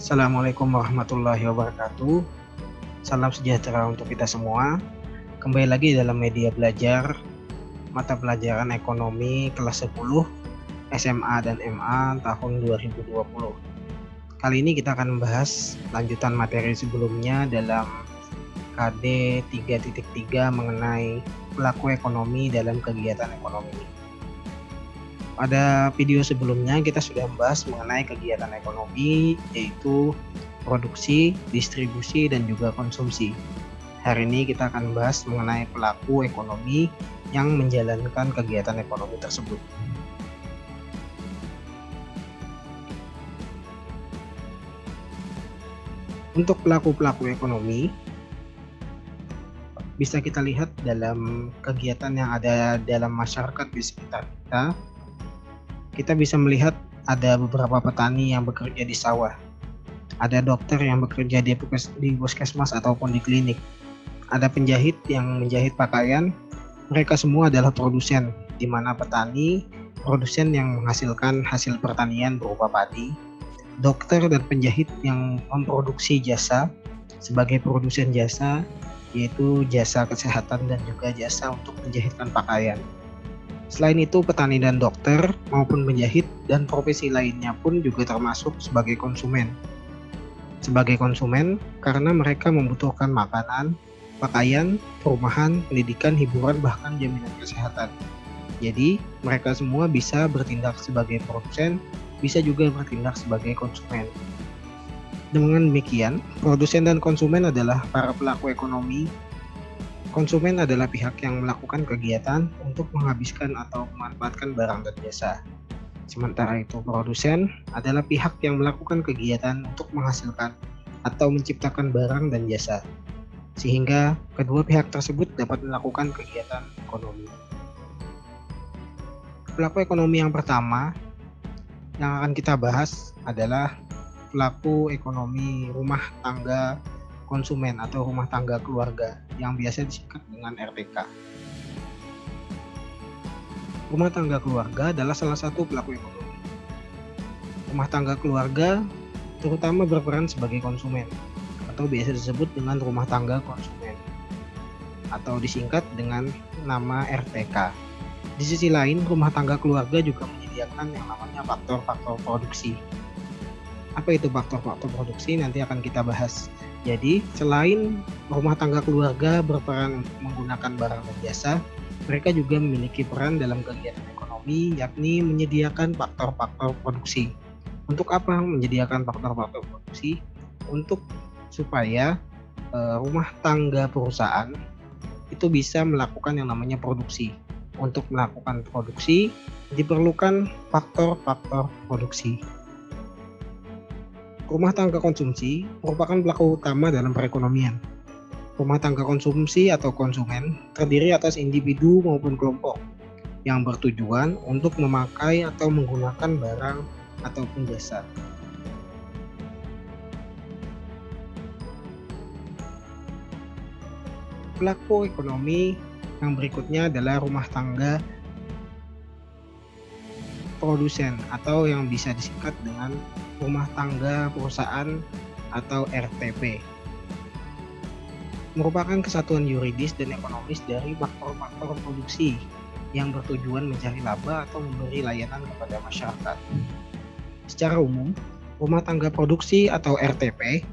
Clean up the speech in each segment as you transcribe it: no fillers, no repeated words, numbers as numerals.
Assalamualaikum warahmatullahi wabarakatuh. Salam sejahtera untuk kita semua. Kembali lagi dalam media belajar mata pelajaran ekonomi kelas 10 SMA dan MA tahun 2020. Kali ini kita akan membahas lanjutan materi sebelumnya dalam KD 3.3 mengenai pelaku ekonomi dalam kegiatan ekonomi. Pada video sebelumnya kita sudah membahas mengenai kegiatan ekonomi, yaitu produksi, distribusi, dan juga konsumsi. Hari ini kita akan membahas mengenai pelaku ekonomi yang menjalankan kegiatan ekonomi tersebut. Untuk pelaku-pelaku ekonomi, bisa kita lihat dalam kegiatan yang ada dalam masyarakat di sekitar kita. Kita bisa melihat ada beberapa petani yang bekerja di sawah, ada dokter yang bekerja di puskesmas ataupun di klinik, ada penjahit yang menjahit pakaian. Mereka semua adalah produsen, di mana petani, produsen yang menghasilkan hasil pertanian berupa padi, dokter dan penjahit yang memproduksi jasa sebagai produsen jasa, yaitu jasa kesehatan dan juga jasa untuk menjahitkan pakaian. Selain itu, petani dan dokter maupun penjahit dan profesi lainnya pun juga termasuk sebagai konsumen. Sebagai konsumen karena mereka membutuhkan makanan, pakaian, perumahan, pendidikan, hiburan, bahkan jaminan kesehatan. Jadi, mereka semua bisa bertindak sebagai produsen, bisa juga bertindak sebagai konsumen. Dengan demikian, produsen dan konsumen adalah para pelaku ekonomi. Konsumen adalah pihak yang melakukan kegiatan untuk menghabiskan atau memanfaatkan barang dan jasa. Sementara itu, produsen adalah pihak yang melakukan kegiatan untuk menghasilkan atau menciptakan barang dan jasa, sehingga kedua pihak tersebut dapat melakukan kegiatan ekonomi. Pelaku ekonomi yang pertama yang akan kita bahas adalah pelaku ekonomi rumah tangga konsumen atau rumah tangga keluarga yang biasa disingkat dengan RTK. Rumah tangga keluarga adalah salah satu pelaku ekonomi. Rumah tangga keluarga terutama berperan sebagai konsumen atau biasa disebut dengan rumah tangga konsumen atau disingkat dengan nama RTK. Di sisi lain, rumah tangga keluarga juga menyediakan yang namanya faktor-faktor produksi. Apa itu faktor-faktor produksi? Nanti akan kita bahas. Jadi, selain rumah tangga keluarga berperan untuk menggunakan barang dan jasa, mereka juga memiliki peran dalam kegiatan ekonomi, yakni menyediakan faktor-faktor produksi. Untuk apa menyediakan faktor-faktor produksi? Untuk supaya rumah tangga perusahaan itu bisa melakukan yang namanya produksi. Untuk melakukan produksi, diperlukan faktor-faktor produksi. Rumah tangga konsumsi merupakan pelaku utama dalam perekonomian. Rumah tangga konsumsi atau konsumen terdiri atas individu maupun kelompok yang bertujuan untuk memakai atau menggunakan barang ataupun jasa. Pelaku ekonomi yang berikutnya adalah rumah tangga produsen atau yang bisa disingkat dengan rumah tangga perusahaan atau RTP. Merupakan kesatuan yuridis dan ekonomis dari faktor-faktor produksi yang bertujuan mencari laba atau memberi layanan kepada masyarakat. Secara umum, rumah tangga produksi atau RTP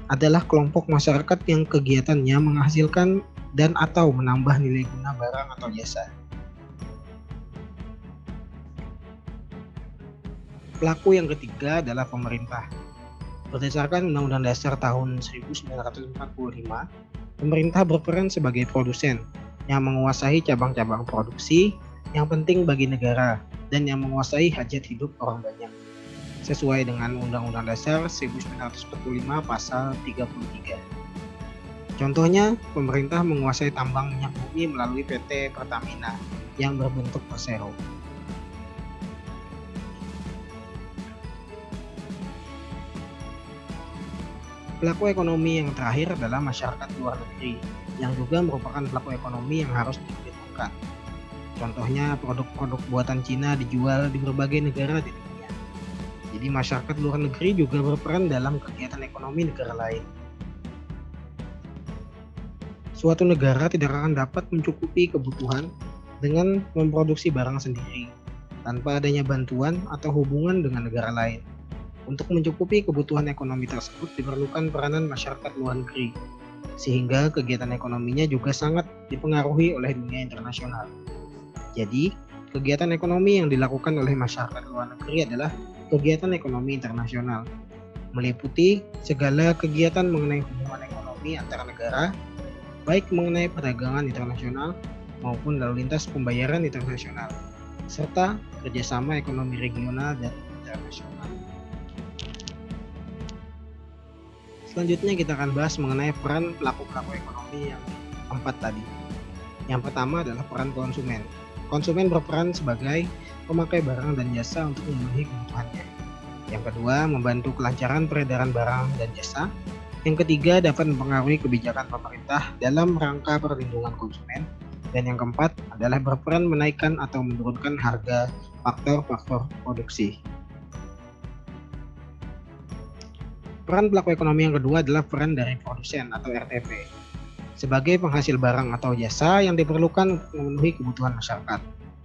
adalah kelompok masyarakat yang kegiatannya menghasilkan dan atau menambah nilai guna barang atau jasa. Pelaku yang ketiga adalah pemerintah. Berdasarkan Undang-Undang Dasar tahun 1945, pemerintah berperan sebagai produsen yang menguasai cabang-cabang produksi yang penting bagi negara dan yang menguasai hajat hidup orang banyak, sesuai dengan Undang-Undang Dasar 1945 pasal 33. Contohnya, pemerintah menguasai tambang minyak bumi melalui PT Pertamina yang berbentuk persero. Pelaku ekonomi yang terakhir adalah masyarakat luar negeri, yang juga merupakan pelaku ekonomi yang harus diperhitungkan. Contohnya, produk-produk buatan Cina dijual di berbagai negara di dunia. Jadi masyarakat luar negeri juga berperan dalam kegiatan ekonomi negara lain. Suatu negara tidak akan dapat mencukupi kebutuhan dengan memproduksi barang sendiri tanpa adanya bantuan atau hubungan dengan negara lain. Untuk mencukupi kebutuhan ekonomi tersebut diperlukan peranan masyarakat luar negeri, sehingga kegiatan ekonominya juga sangat dipengaruhi oleh dunia internasional. Jadi, kegiatan ekonomi yang dilakukan oleh masyarakat luar negeri adalah kegiatan ekonomi internasional, meliputi segala kegiatan mengenai hubungan ekonomi antar negara, baik mengenai perdagangan internasional maupun lalu lintas pembayaran internasional, serta kerjasama ekonomi regional dan internasional. Selanjutnya kita akan bahas mengenai peran pelaku-pelaku ekonomi yang keempat tadi. Yang pertama adalah peran konsumen. Konsumen berperan sebagai pemakai barang dan jasa untuk memenuhi kebutuhannya. Yang kedua, membantu kelancaran peredaran barang dan jasa. Yang ketiga, dapat mempengaruhi kebijakan pemerintah dalam rangka perlindungan konsumen. Dan yang keempat adalah berperan menaikkan atau menurunkan harga faktor-faktor produksi. Peran pelaku ekonomi yang kedua adalah peran dari produsen atau RTP sebagai penghasil barang atau jasa yang diperlukan untuk memenuhi kebutuhan masyarakat.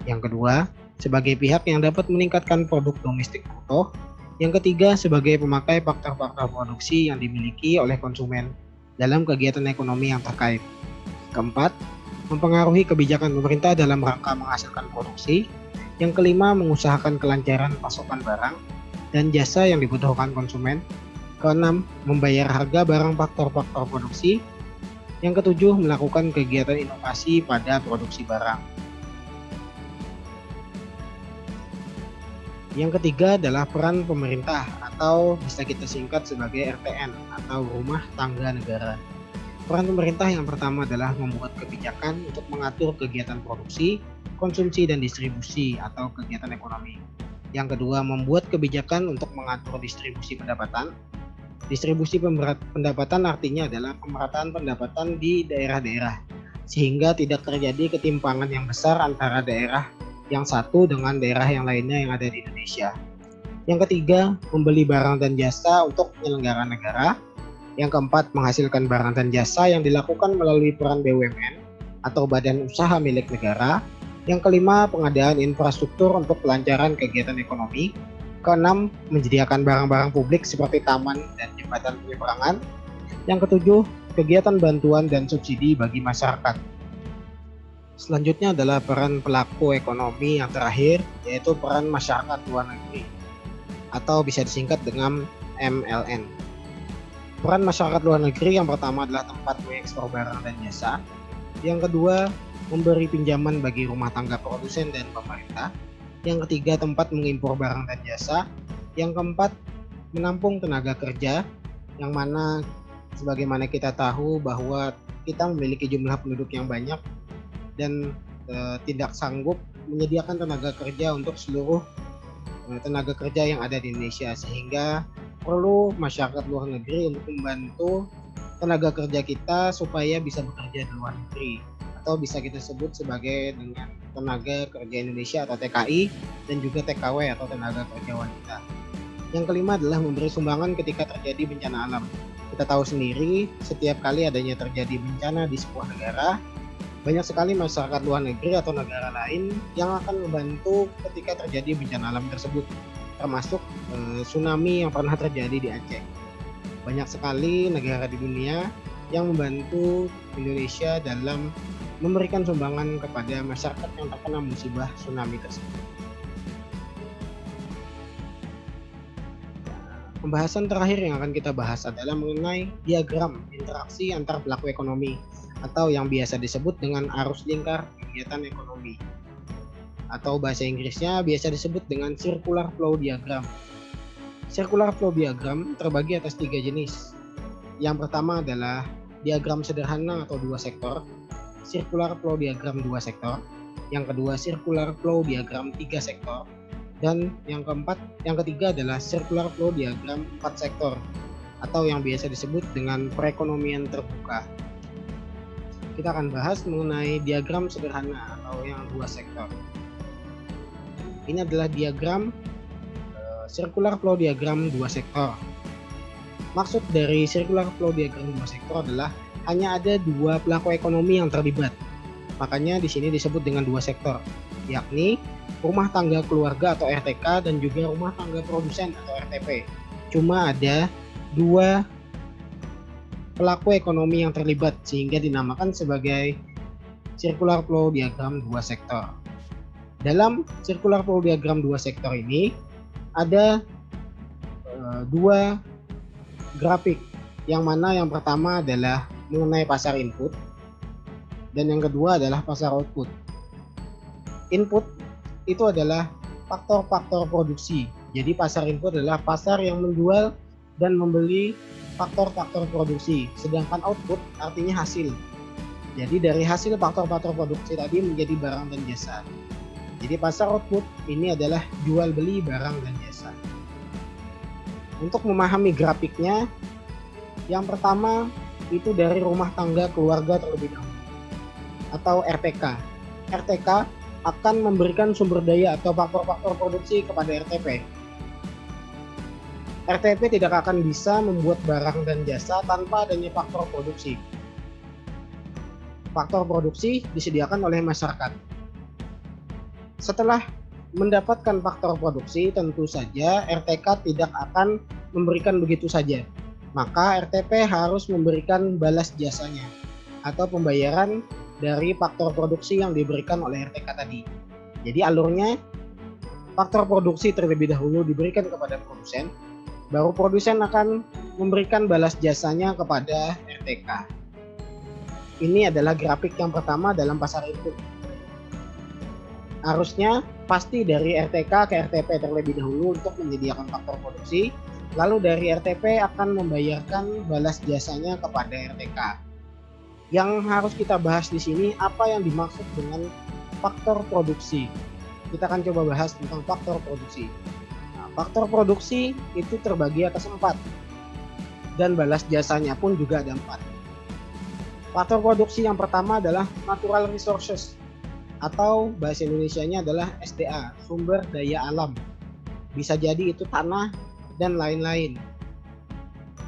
Yang kedua, sebagai pihak yang dapat meningkatkan produk domestik bruto. Yang ketiga, sebagai pemakai faktor-faktor produksi yang dimiliki oleh konsumen dalam kegiatan ekonomi yang terkait. Keempat, mempengaruhi kebijakan pemerintah dalam rangka menghasilkan produksi. Yang kelima, mengusahakan kelancaran pasokan barang dan jasa yang dibutuhkan konsumen. Keenam, membayar harga barang faktor-faktor produksi. Yang ketujuh, melakukan kegiatan inovasi pada produksi barang. Yang ketiga adalah peran pemerintah atau bisa kita singkat sebagai RTN atau Rumah Tangga Negara. Peran pemerintah yang pertama adalah membuat kebijakan untuk mengatur kegiatan produksi, konsumsi, dan distribusi atau kegiatan ekonomi. Yang kedua, membuat kebijakan untuk mengatur distribusi pendapatan. Distribusi pendapatan artinya adalah pemerataan pendapatan di daerah-daerah, sehingga tidak terjadi ketimpangan yang besar antara daerah yang satu dengan daerah yang lainnya yang ada di Indonesia. Yang ketiga, membeli barang dan jasa untuk penyelenggara negara. Yang keempat, menghasilkan barang dan jasa yang dilakukan melalui peran BUMN atau badan usaha milik negara. Yang kelima, pengadaan infrastruktur untuk kelancaran kegiatan ekonomi. Keenam, menyediakan barang-barang publik seperti taman dan jembatan penyeberangan. Yang ketujuh, kegiatan bantuan dan subsidi bagi masyarakat. Selanjutnya adalah peran pelaku ekonomi yang terakhir, yaitu peran masyarakat luar negeri atau bisa disingkat dengan MLN. Peran masyarakat luar negeri yang pertama adalah tempat mengekspor barang dan jasa. Yang kedua, memberi pinjaman bagi rumah tangga produsen dan pemerintah. Yang ketiga, tempat mengimpor barang dan jasa. Yang keempat, menampung tenaga kerja, yang mana sebagaimana kita tahu bahwa kita memiliki jumlah penduduk yang banyak dan tidak sanggup menyediakan tenaga kerja untuk seluruh tenaga kerja yang ada di Indonesia, sehingga perlu masyarakat luar negeri untuk membantu tenaga kerja kita supaya bisa bekerja di luar negeri, atau bisa kita sebut sebagai dengan tenaga kerja Indonesia atau TKI, dan juga TKW atau tenaga kerja wanita. Yang kelima adalah memberi sumbangan ketika terjadi bencana alam. Kita tahu sendiri, setiap kali adanya terjadi bencana di sebuah negara, banyak sekali masyarakat luar negeri atau negara lain yang akan membantu ketika terjadi bencana alam tersebut, termasuk tsunami yang pernah terjadi di Aceh. Banyak sekali negara di dunia yang membantu Indonesia dalam memberikan sumbangan kepada masyarakat yang terkena musibah tsunami tersebut. Pembahasan terakhir yang akan kita bahas adalah mengenai diagram interaksi antar pelaku ekonomi atau yang biasa disebut dengan arus lingkar kegiatan ekonomi, atau bahasa Inggrisnya biasa disebut dengan circular flow diagram. Circular flow diagram terbagi atas 3 jenis. Yang pertama adalah diagram sederhana atau 2 sektor, circular flow diagram 2 sektor. Yang kedua, circular flow diagram 3 sektor. Dan yang ketiga adalah circular flow diagram 4 sektor, atau yang biasa disebut dengan perekonomian terbuka. Kita akan bahas mengenai diagram sederhana atau yang 2 sektor. Ini adalah diagram circular flow diagram dua sektor. Maksud dari circular flow diagram dua sektor adalah hanya ada dua pelaku ekonomi yang terlibat. Makanya di sini disebut dengan dua sektor, yakni rumah tangga keluarga atau RTK dan juga rumah tangga produsen atau RTP. Cuma ada dua pelaku ekonomi yang terlibat sehingga dinamakan sebagai circular flow diagram dua sektor. Dalam circular flow diagram dua sektor ini ada dua grafik, yang mana yang pertama adalah mengenai pasar input dan yang kedua adalah pasar output. Input itu adalah faktor-faktor produksi. Jadi pasar input adalah pasar yang menjual dan membeli faktor-faktor produksi, sedangkan output artinya hasil. Jadi dari hasil faktor-faktor produksi tadi menjadi barang dan jasa. Jadi pasar output ini adalah jual beli barang dan jasa. Untuk memahami grafiknya, yang pertama itu dari rumah tangga keluarga terlebih dahulu atau RTK. RTK akan memberikan sumber daya atau faktor-faktor produksi kepada RTP. RTP tidak akan bisa membuat barang dan jasa tanpa adanya faktor produksi. Faktor produksi disediakan oleh masyarakat. Setelah mendapatkan faktor produksi, tentu saja RTK tidak akan memberikan begitu saja. Maka RTP harus memberikan balas jasanya atau pembayaran dari faktor produksi yang diberikan oleh RTK tadi. Jadi alurnya, faktor produksi terlebih dahulu diberikan kepada produsen, baru produsen akan memberikan balas jasanya kepada RTK. Ini adalah grafik yang pertama dalam pasar input. Harusnya pasti dari RTK ke RTP terlebih dahulu untuk menyediakan faktor produksi, lalu dari RTP akan membayarkan balas jasanya kepada RTK. Yang harus kita bahas di sini apa yang dimaksud dengan faktor produksi. Kita akan coba bahas tentang faktor produksi. Nah, faktor produksi itu terbagi atas 4 dan balas jasanya pun juga ada 4. Faktor produksi yang pertama adalah natural resources, atau bahasa Indonesianya adalah SDA, sumber daya alam. Bisa jadi itu tanah dan lain-lain.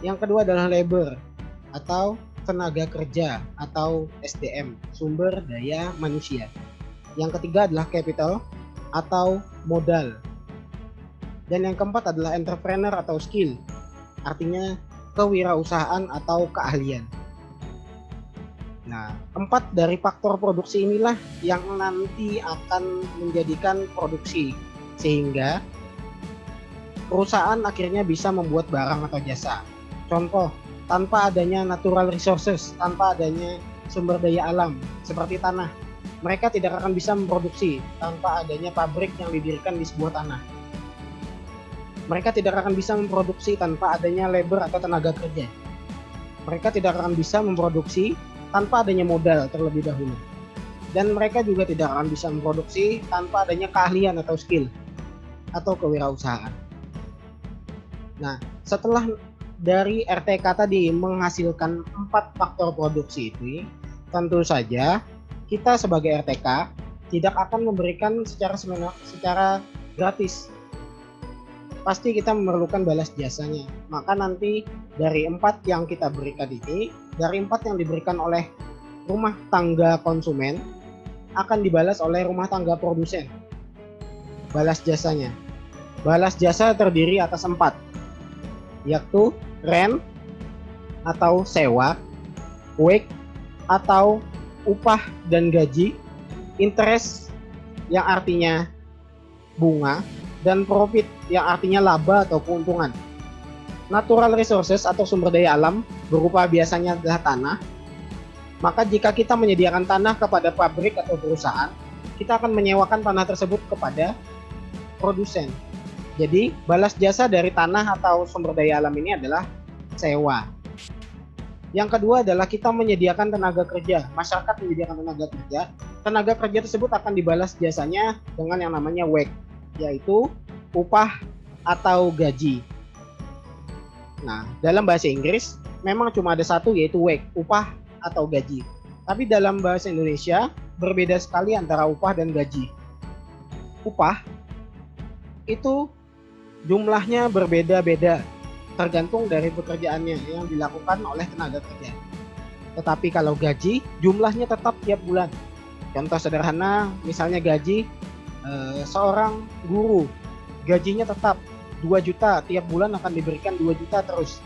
Yang kedua adalah labor atau tenaga kerja atau SDM, sumber daya manusia. Yang ketiga adalah capital atau modal. Dan yang keempat adalah entrepreneur atau skill, artinya kewirausahaan atau keahlian. Nah, 4 dari faktor produksi inilah yang nanti akan menjadikan produksi, sehingga perusahaan akhirnya bisa membuat barang atau jasa. Contoh, tanpa adanya natural resources, tanpa adanya sumber daya alam seperti tanah, mereka tidak akan bisa memproduksi tanpa adanya pabrik yang didirikan di sebuah tanah. Mereka tidak akan bisa memproduksi tanpa adanya labor atau tenaga kerja. Mereka tidak akan bisa memproduksi tanpa adanya modal terlebih dahulu. Dan mereka juga tidak akan bisa memproduksi tanpa adanya keahlian atau skill atau kewirausahaan. Nah, setelah dari RTK tadi menghasilkan 4 faktor produksi itu, tentu saja kita sebagai RTK tidak akan memberikan secara gratis. Pasti kita memerlukan balas jasanya. Maka nanti dari 4 yang kita berikan ini, dari 4 yang diberikan oleh rumah tangga konsumen akan dibalas oleh rumah tangga produsen. Balas jasanya. Balas jasa terdiri atas 4, yaitu rent atau sewa, wage atau upah dan gaji, interest yang artinya bunga, dan profit yang artinya laba atau keuntungan. Natural resources atau sumber daya alam berupa biasanya adalah tanah. Maka jika kita menyediakan tanah kepada pabrik atau perusahaan, kita akan menyewakan tanah tersebut kepada produsen. Jadi balas jasa dari tanah atau sumber daya alam ini adalah sewa. Yang kedua adalah kita menyediakan tenaga kerja. Masyarakat menyediakan tenaga kerja. Tenaga kerja tersebut akan dibalas jasanya dengan yang namanya wage, yaitu upah atau gaji. Nah, dalam bahasa Inggris memang cuma ada satu, yaitu wage, upah atau gaji. Tapi dalam bahasa Indonesia berbeda sekali antara upah dan gaji. Upah itu jumlahnya berbeda-beda tergantung dari pekerjaannya yang dilakukan oleh tenaga kerja. Tetapi kalau gaji, jumlahnya tetap tiap bulan. Contoh sederhana, misalnya gaji seorang guru, gajinya tetap 2 juta, tiap bulan akan diberikan 2 juta terus.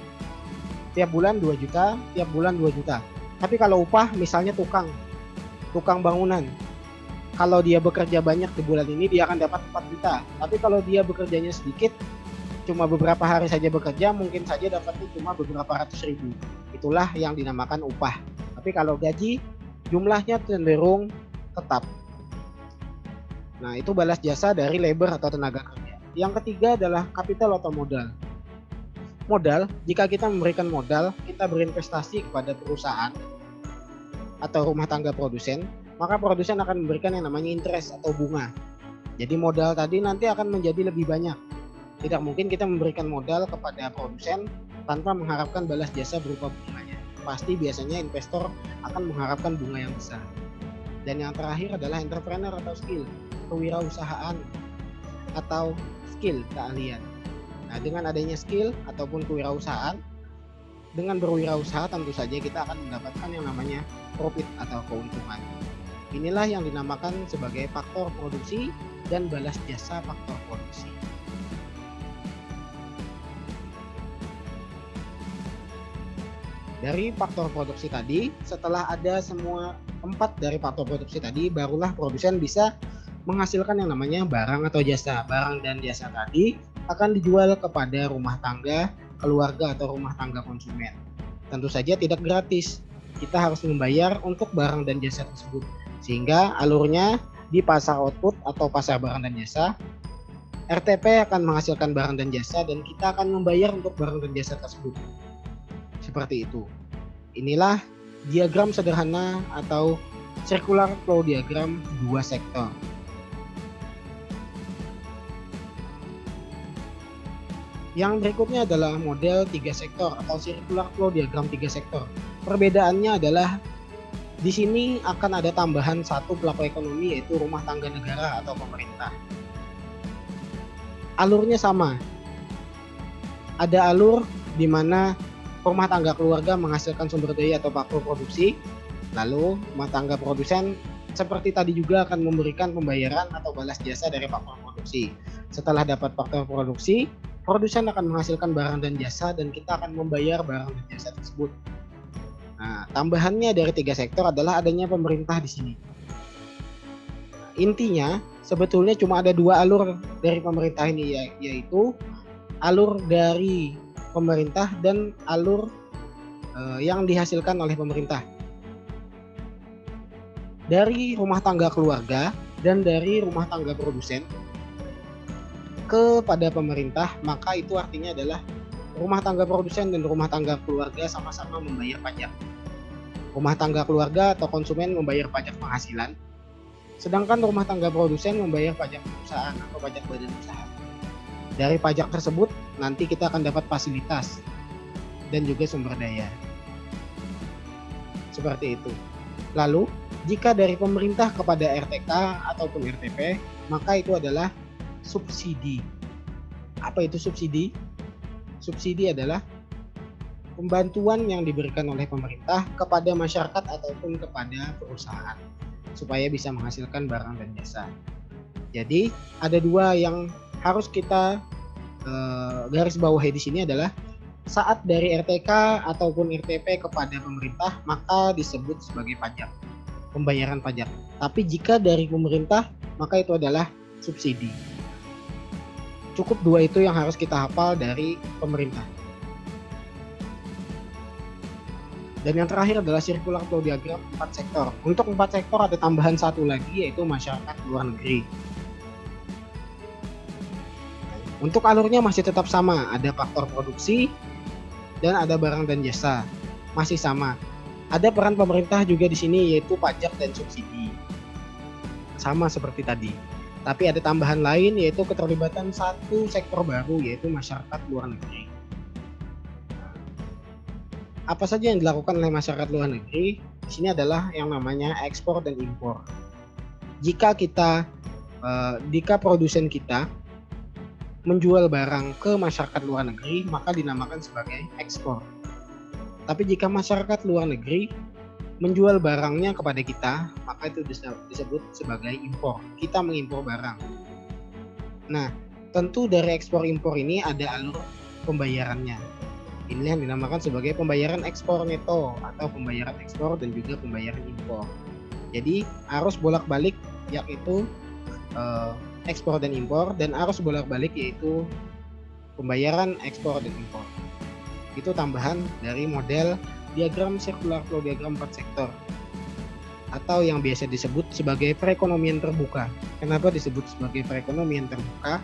Tiap bulan 2 juta, tiap bulan 2 juta. Tapi kalau upah, misalnya tukang bangunan, kalau dia bekerja banyak di bulan ini, dia akan dapat 4 juta. Tapi kalau dia bekerjanya sedikit, cuma beberapa hari saja bekerja, mungkin saja dapatnya cuma beberapa ratus ribu. Itulah yang dinamakan upah. Tapi kalau gaji, jumlahnya cenderung tetap. Nah, itu balas jasa dari labor atau tenaga kerja. Yang ketiga adalah kapital atau modal. Modal, jika kita memberikan modal, kita berinvestasi kepada perusahaan atau rumah tangga produsen, maka produsen akan memberikan yang namanya interest atau bunga. Jadi modal tadi nanti akan menjadi lebih banyak. Tidak mungkin kita memberikan modal kepada produsen tanpa mengharapkan balas jasa berupa bunganya. Pasti biasanya investor akan mengharapkan bunga yang besar. Dan yang terakhir adalah entrepreneur atau skill, kewirausahaan atau skill, keahlian. Nah, dengan adanya skill ataupun kewirausahaan, dengan berwirausaha tentu saja kita akan mendapatkan yang namanya profit atau keuntungan. Inilah yang dinamakan sebagai faktor produksi dan balas jasa faktor produksi. Dari faktor produksi tadi, setelah ada semua 4 dari faktor produksi tadi, barulah produsen bisa menghasilkan yang namanya barang atau jasa. Barang dan jasa tadi akan dijual kepada rumah tangga, keluarga atau rumah tangga konsumen. Tentu saja tidak gratis. Kita harus membayar untuk barang dan jasa tersebut. Sehingga alurnya di pasar output atau pasar barang dan jasa, RTP akan menghasilkan barang dan jasa dan kita akan membayar untuk barang dan jasa tersebut. Seperti itu. Inilah diagram sederhana atau circular flow diagram 2 sektor. Yang berikutnya adalah model 3 sektor atau circular flow diagram 3 sektor. Perbedaannya adalah di sini akan ada tambahan satu pelaku ekonomi, yaitu rumah tangga negara atau pemerintah. Alurnya sama. Ada alur di mana rumah tangga keluarga menghasilkan sumber daya atau faktor produksi, lalu rumah tangga produsen seperti tadi juga akan memberikan pembayaran atau balas jasa dari faktor produksi. Setelah dapat faktor produksi, produsen akan menghasilkan barang dan jasa dan kita akan membayar barang dan jasa tersebut. Nah, tambahannya dari 3 sektor adalah adanya pemerintah di sini. Intinya sebetulnya cuma ada 2 alur dari pemerintah ini, yaitu alur dari pemerintah dan alur yang dihasilkan oleh pemerintah. Dari rumah tangga keluarga dan dari rumah tangga produsen kepada pemerintah, maka itu artinya adalah rumah tangga produsen dan rumah tangga keluarga sama-sama membayar pajak. Rumah tangga keluarga atau konsumen membayar pajak penghasilan, sedangkan rumah tangga produsen membayar pajak perusahaan atau pajak badan usaha. Dari pajak tersebut nanti kita akan dapat fasilitas dan juga sumber daya. Seperti itu. Lalu, jika dari pemerintah kepada RTK ataupun RTP, maka itu adalah subsidi. Apa itu subsidi? Subsidi adalah pembantuan yang diberikan oleh pemerintah kepada masyarakat ataupun kepada perusahaan supaya bisa menghasilkan barang dan jasa. Jadi, ada 2 yang harus kita garis bawahi di sini adalah saat dari RTK ataupun RTP kepada pemerintah maka disebut sebagai pajak, pembayaran pajak. Tapi jika dari pemerintah maka itu adalah subsidi. Cukup 2 itu yang harus kita hafal dari pemerintah. Dan yang terakhir adalah circular flow diagram 4 sektor. Untuk 4 sektor ada tambahan 1 lagi, yaitu masyarakat luar negeri. Untuk alurnya masih tetap sama, ada faktor produksi dan ada barang dan jasa, masih sama. Ada peran pemerintah juga di sini, yaitu pajak dan subsidi, sama seperti tadi. Tapi ada tambahan lain, yaitu keterlibatan 1 sektor baru, yaitu masyarakat luar negeri. Apa saja yang dilakukan oleh masyarakat luar negeri? Di sini adalah yang namanya ekspor dan impor. Jika produsen kita menjual barang ke masyarakat luar negeri, maka dinamakan sebagai ekspor. Tapi jika masyarakat luar negeri menjual barangnya kepada kita, maka itu disebut sebagai impor. Kita mengimpor barang. Nah, tentu dari ekspor impor ini ada alur pembayarannya. Ini yang dinamakan sebagai pembayaran ekspor neto atau pembayaran ekspor dan juga pembayaran impor. Jadi arus bolak-balik yaitu ekspor dan impor, dan arus bolak-balik yaitu pembayaran ekspor dan impor. Itu tambahan dari model diagram circular flow diagram 4 sektor atau yang biasa disebut sebagai perekonomian terbuka. Kenapa disebut sebagai perekonomian terbuka?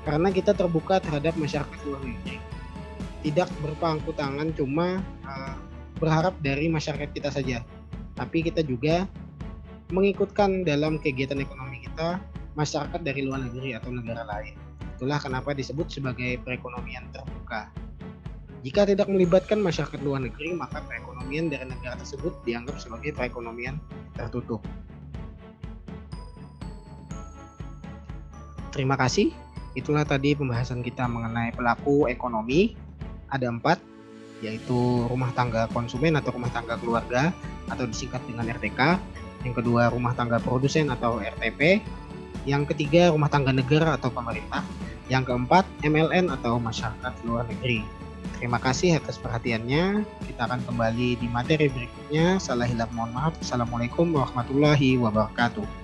Karena kita terbuka terhadap masyarakat luar negeri. Tidak berpangku tangan cuma berharap dari masyarakat kita saja, tapi kita juga mengikutkan dalam kegiatan ekonomi kita masyarakat dari luar negeri atau negara lain. Itulah kenapa disebut sebagai perekonomian terbuka. Jika tidak melibatkan masyarakat luar negeri, maka perekonomian dari negara tersebut dianggap sebagai perekonomian tertutup. Terima kasih. Itulah tadi pembahasan kita mengenai pelaku ekonomi. Ada 4, yaitu rumah tangga konsumen atau rumah tangga keluarga atau disingkat dengan RTK. Yang kedua, rumah tangga produsen atau RTP. Yang ketiga, rumah tangga negara atau pemerintah. Yang keempat, MLN atau masyarakat luar negeri. Terima kasih atas perhatiannya. Kita akan kembali di materi berikutnya. Salah hilap mohon maaf. Assalamualaikum warahmatullahi wabarakatuh.